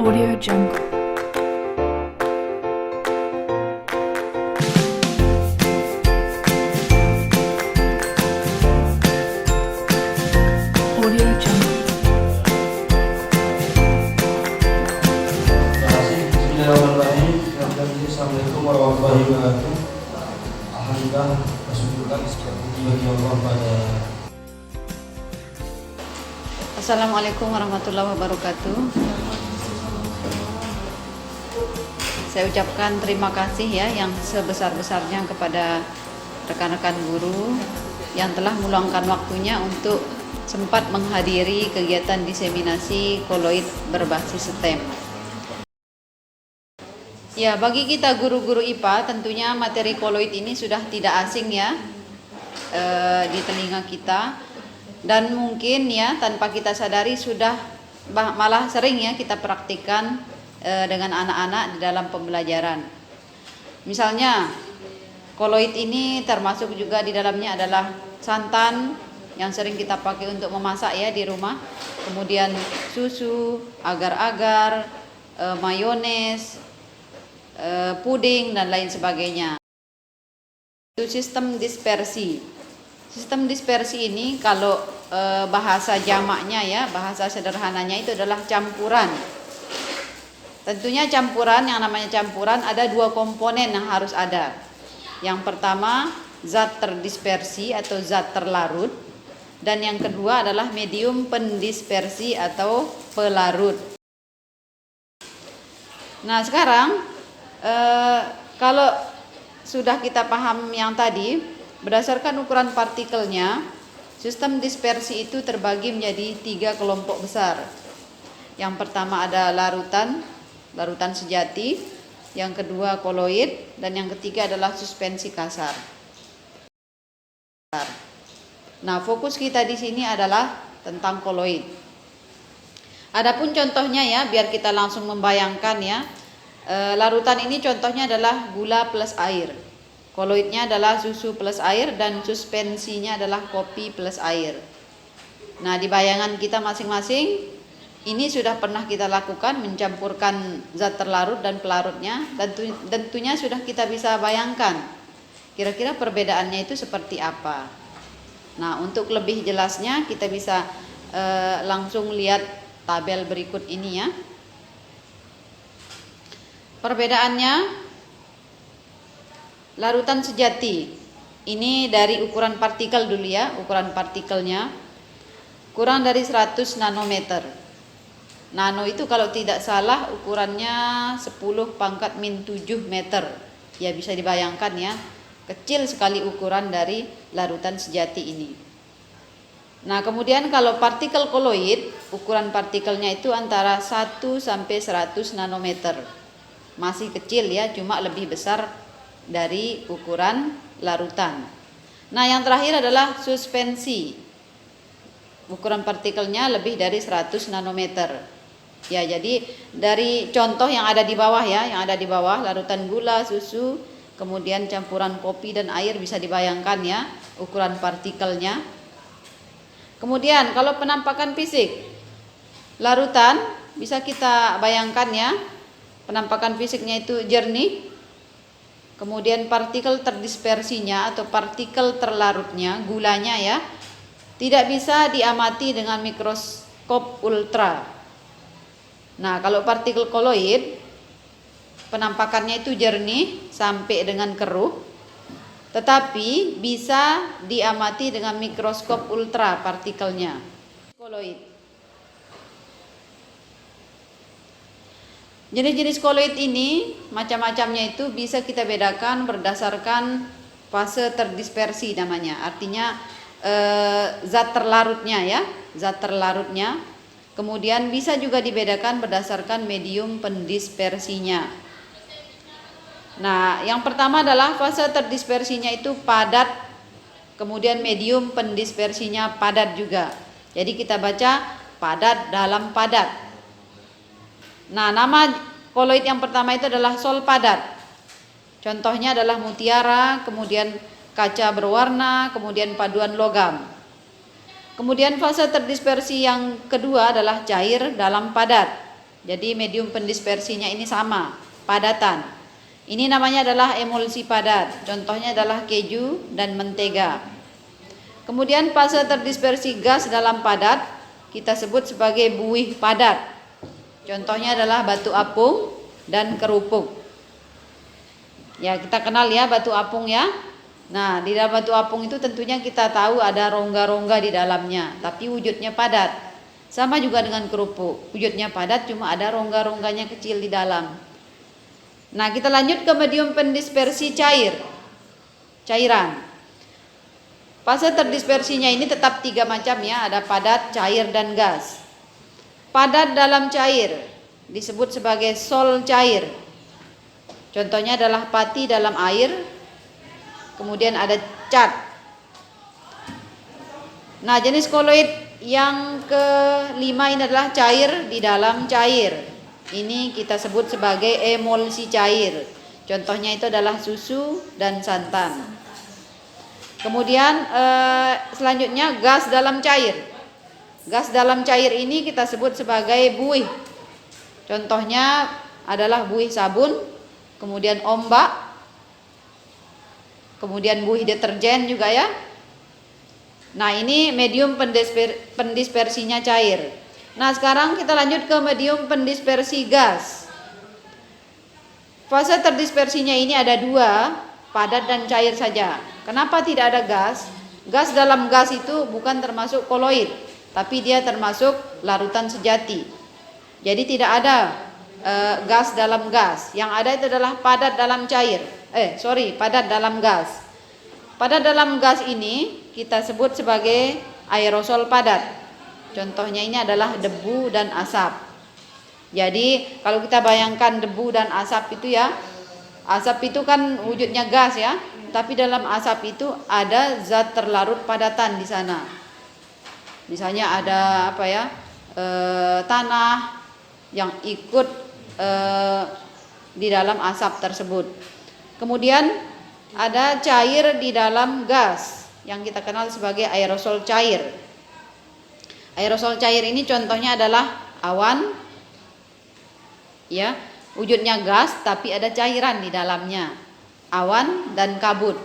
Audio Jungle. Audio Jungle. Bismillahirrahmanirrahim. Assalamualaikum warahmatullahi wabarakatuh. Alhamdulillah, bersyukurkan seperti bagi Allah pada. Assalamualaikum warahmatullahi wabarakatuh. Saya ucapkan terima kasih ya yang sebesar-besarnya kepada rekan-rekan guru yang telah meluangkan waktunya untuk sempat menghadiri kegiatan diseminasi koloid berbasis STEM. Ya, bagi kita guru-guru IPA tentunya materi koloid ini sudah tidak asing ya di telinga kita, dan mungkin ya tanpa kita sadari sudah malah sering ya kita praktikkan dengan anak-anak di dalam pembelajaran. Misalnya koloid ini termasuk juga di dalamnya adalah santan yang sering kita pakai untuk memasak ya di rumah, kemudian susu, agar-agar, mayones, puding dan lain sebagainya. Itu sistem dispersi. Sistem dispersi ini kalau bahasa jamaknya ya, bahasa sederhananya itu adalah campuran. Tentunya campuran, yang namanya campuran ada dua komponen yang harus ada. Yang pertama zat terdispersi atau zat terlarut, dan yang kedua adalah medium pendispersi atau pelarut. Nah sekarang kalau sudah kita paham yang tadi, berdasarkan ukuran partikelnya, sistem dispersi itu terbagi menjadi 3 kelompok besar. Yang pertama ada larutan sejati, yang kedua koloid, dan yang ketiga adalah suspensi kasar. Nah, fokus kita di sini adalah tentang koloid. Adapun contohnya ya, biar kita langsung membayangkan ya. Larutan ini contohnya adalah gula plus air. Koloidnya adalah susu plus air, dan suspensinya adalah kopi plus air. Nah, di bayangan kita masing-masing ini sudah pernah kita lakukan, mencampurkan zat terlarut dan pelarutnya, dan tentunya sudah kita bisa bayangkan kira-kira perbedaannya itu seperti apa. Nah, untuk lebih jelasnya kita bisa langsung lihat tabel berikut ini ya. Perbedaannya, larutan sejati ini dari ukuran partikel dulu ya, ukuran partikelnya kurang dari 100 nanometer. Nano itu kalau tidak salah ukurannya 10⁻⁷ meter. Ya bisa dibayangkan ya, kecil sekali ukuran dari larutan sejati ini. Nah kemudian kalau partikel koloid, ukuran partikelnya itu antara 1 sampai 100 nanometer. Masih kecil ya, cuma lebih besar dari ukuran larutan. Nah yang terakhir adalah suspensi. Ukuran partikelnya lebih dari 100 nanometer. Ya, jadi dari contoh yang ada di bawah ya, yang ada di bawah larutan gula, susu, kemudian campuran kopi dan air, bisa dibayangkan ya ukuran partikelnya. Kemudian kalau penampakan fisik, larutan bisa kita bayangkan ya, penampakan fisiknya itu jernih. Kemudian partikel terdispersinya atau partikel terlarutnya, gulanya ya, tidak bisa diamati dengan mikroskop ultra. Nah, kalau partikel koloid penampakannya itu jernih sampai dengan keruh, tetapi bisa diamati dengan mikroskop ultra partikelnya. Koloid. Jenis-jenis koloid ini macam-macamnya itu bisa kita bedakan berdasarkan fase terdispersi namanya. Artinya zat terlarutnya ya, zat terlarutnya. Kemudian bisa juga dibedakan berdasarkan medium pendispersinya. Nah, yang pertama adalah fase terdispersinya itu padat, kemudian medium pendispersinya padat juga. Jadi kita baca padat dalam padat. Nah, nama koloid yang pertama itu adalah sol padat. Contohnya adalah mutiara, kemudian kaca berwarna, kemudian paduan logam. Kemudian fase terdispersi yang kedua adalah cair dalam padat. Jadi medium pendispersinya ini sama, padatan. Ini namanya adalah emulsi padat. Contohnya adalah keju dan mentega. Kemudian fase terdispersi gas dalam padat kita sebut sebagai buih padat. Contohnya adalah batu apung dan kerupuk. Ya, kita kenal ya batu apung ya. Nah, di dalam batu apung itu tentunya kita tahu ada rongga-rongga di dalamnya, tapi wujudnya padat. Sama juga dengan kerupuk, wujudnya padat cuma ada rongga-rongganya kecil di dalam. Nah, kita lanjut ke medium pendispersi cairan. Fase terdispersinya ini tetap 3 macam ya, ada padat, cair, dan gas. Padat dalam cair disebut sebagai sol cair. Contohnya adalah pati dalam air, kemudian ada cat. Nah, jenis koloid yang kelima ini adalah cair di dalam cair. Ini kita sebut sebagai emulsi cair. Contohnya itu adalah susu dan santan. Kemudian selanjutnya gas dalam cair. Gas dalam cair ini kita sebut sebagai buih. Contohnya adalah buih sabun, kemudian ombak, kemudian buih deterjen juga ya. Nah, ini medium pendispersinya cair. Nah, sekarang kita lanjut ke medium pendispersi gas. Fase terdispersinya ini ada 2, padat dan cair saja. Kenapa tidak ada gas? Gas dalam gas itu bukan termasuk koloid, tapi dia termasuk larutan sejati. Jadi tidak ada gas dalam gas. Yang ada itu adalah padat dalam cair. Padat dalam gas. Padat dalam gas ini kita sebut sebagai aerosol padat. Contohnya ini adalah debu dan asap. Jadi kalau kita bayangkan debu dan asap itu ya, asap itu kan wujudnya gas ya, tapi dalam asap itu ada zat terlarut padatan di sana. Misalnya ada tanah yang ikut di dalam asap tersebut. Kemudian ada cair di dalam gas yang kita kenal sebagai aerosol cair. Aerosol cair ini contohnya adalah awan, ya, wujudnya gas tapi ada cairan di dalamnya. Awan dan kabut.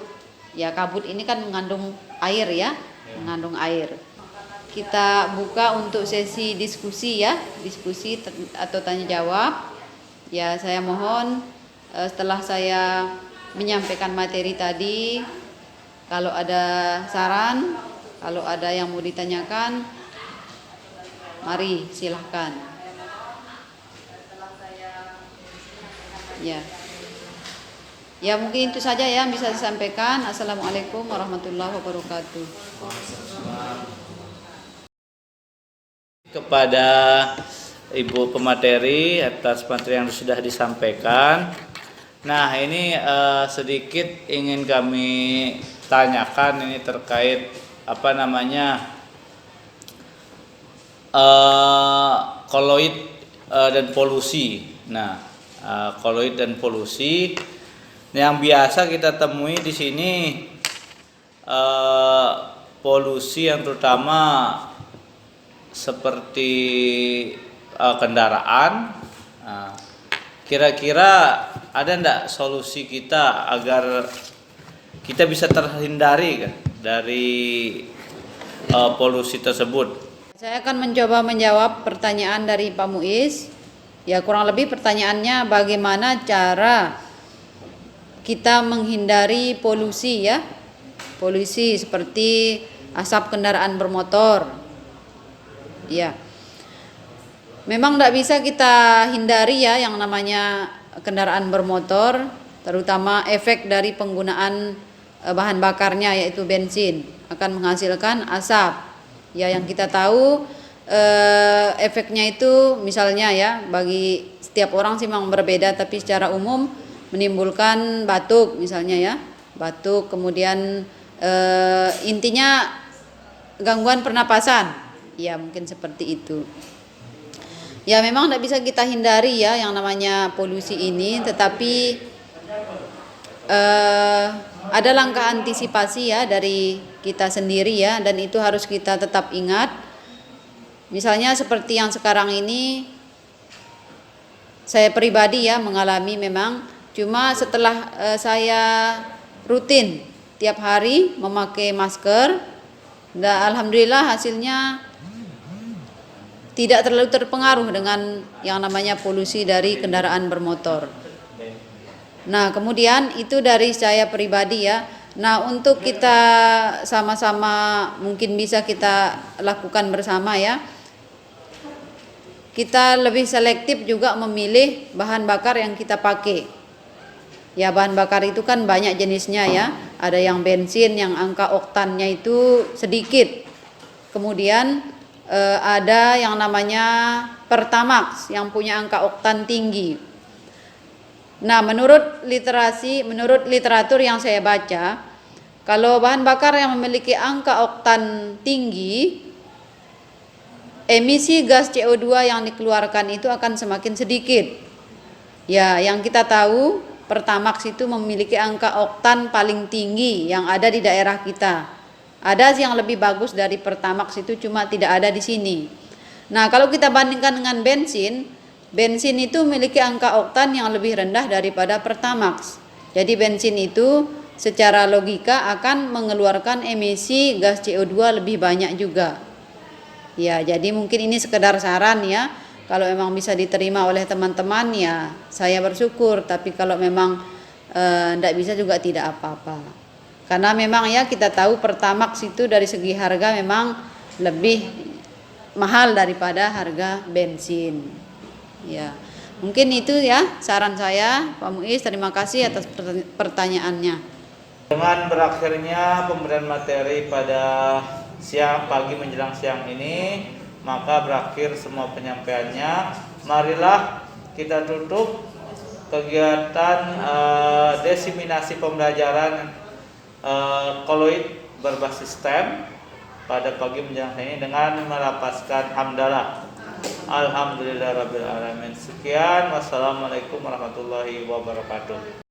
Ya, kabut ini kan mengandung air ya, mengandung air. Kita buka untuk sesi diskusi ya, diskusi atau tanya jawab. Ya, saya mohon setelah saya menyampaikan materi tadi, kalau ada saran, kalau ada yang mau ditanyakan, mari silahkan. Ya mungkin itu saja yang bisa saya sampaikan. Assalamualaikum warahmatullahi wabarakatuh. Kepada Ibu pemateri atas materi yang sudah disampaikan. Nah, ini sedikit ingin kami tanyakan ini terkait koloid dan polusi. Nah, koloid dan polusi yang biasa kita temui di sini, polusi yang terutama seperti kendaraan. Nah, kira-kira ada enggak solusi kita agar kita bisa terhindari dari polusi tersebut? Saya akan mencoba menjawab pertanyaan dari Pak Muiz. Ya, kurang lebih pertanyaannya bagaimana cara kita menghindari polusi ya. Polusi seperti asap kendaraan bermotor. Ya. Memang tidak bisa kita hindari ya yang namanya kendaraan bermotor, terutama efek dari penggunaan bahan bakarnya yaitu bensin akan menghasilkan asap. Ya, yang kita tahu efeknya itu misalnya ya bagi setiap orang sih memang berbeda, tapi secara umum menimbulkan batuk misalnya ya, batuk, kemudian intinya gangguan pernapasan. Ya, mungkin seperti itu. Ya, memang tidak bisa kita hindari ya yang namanya polusi ini, tetapi ada langkah antisipasi ya dari kita sendiri ya, dan itu harus kita tetap ingat. Misalnya seperti yang sekarang ini saya pribadi ya mengalami memang, cuma setelah saya rutin tiap hari memakai masker, dan alhamdulillah hasilnya tidak terlalu terpengaruh dengan yang namanya polusi dari kendaraan bermotor. Nah, kemudian itu dari saya pribadi ya. Nah, untuk kita sama-sama mungkin bisa kita lakukan bersama ya. Kita lebih selektif juga memilih bahan bakar yang kita pakai. Ya, bahan bakar itu kan banyak jenisnya ya. Ada yang bensin yang angka oktannya itu sedikit. Kemudian ada yang namanya Pertamax yang punya angka oktan tinggi. Nah, menurut literatur yang saya baca, kalau bahan bakar yang memiliki angka oktan tinggi, emisi gas CO2 yang dikeluarkan itu akan semakin sedikit. Ya, yang kita tahu Pertamax itu memiliki angka oktan paling tinggi yang ada di daerah kita. Ada yang lebih bagus dari Pertamax itu, cuma tidak ada di sini. Nah, kalau kita bandingkan dengan bensin itu memiliki angka oktan yang lebih rendah daripada Pertamax. Jadi bensin itu secara logika akan mengeluarkan emisi gas CO2 lebih banyak juga. Ya, jadi mungkin ini sekedar saran ya. Kalau memang bisa diterima oleh teman-teman ya saya bersyukur. Tapi kalau memang tidak bisa juga tidak apa-apa. Karena memang ya kita tahu Pertamax itu dari segi harga memang lebih mahal daripada harga bensin. Ya, mungkin itu ya saran saya, Pak Muiz. Terima kasih atas pertanyaannya. Dengan berakhirnya pemberian materi pada siang, pagi menjelang siang ini, maka berakhir semua penyampaiannya. Marilah kita tutup kegiatan diseminasi pembelajaran koloid berbasis STEM pada pagi menjelang siang ini dengan melapaskan hamdalah. Alhamdulillahirabbil alamin. Sekian, wassalamualaikum warahmatullahi wabarakatuh.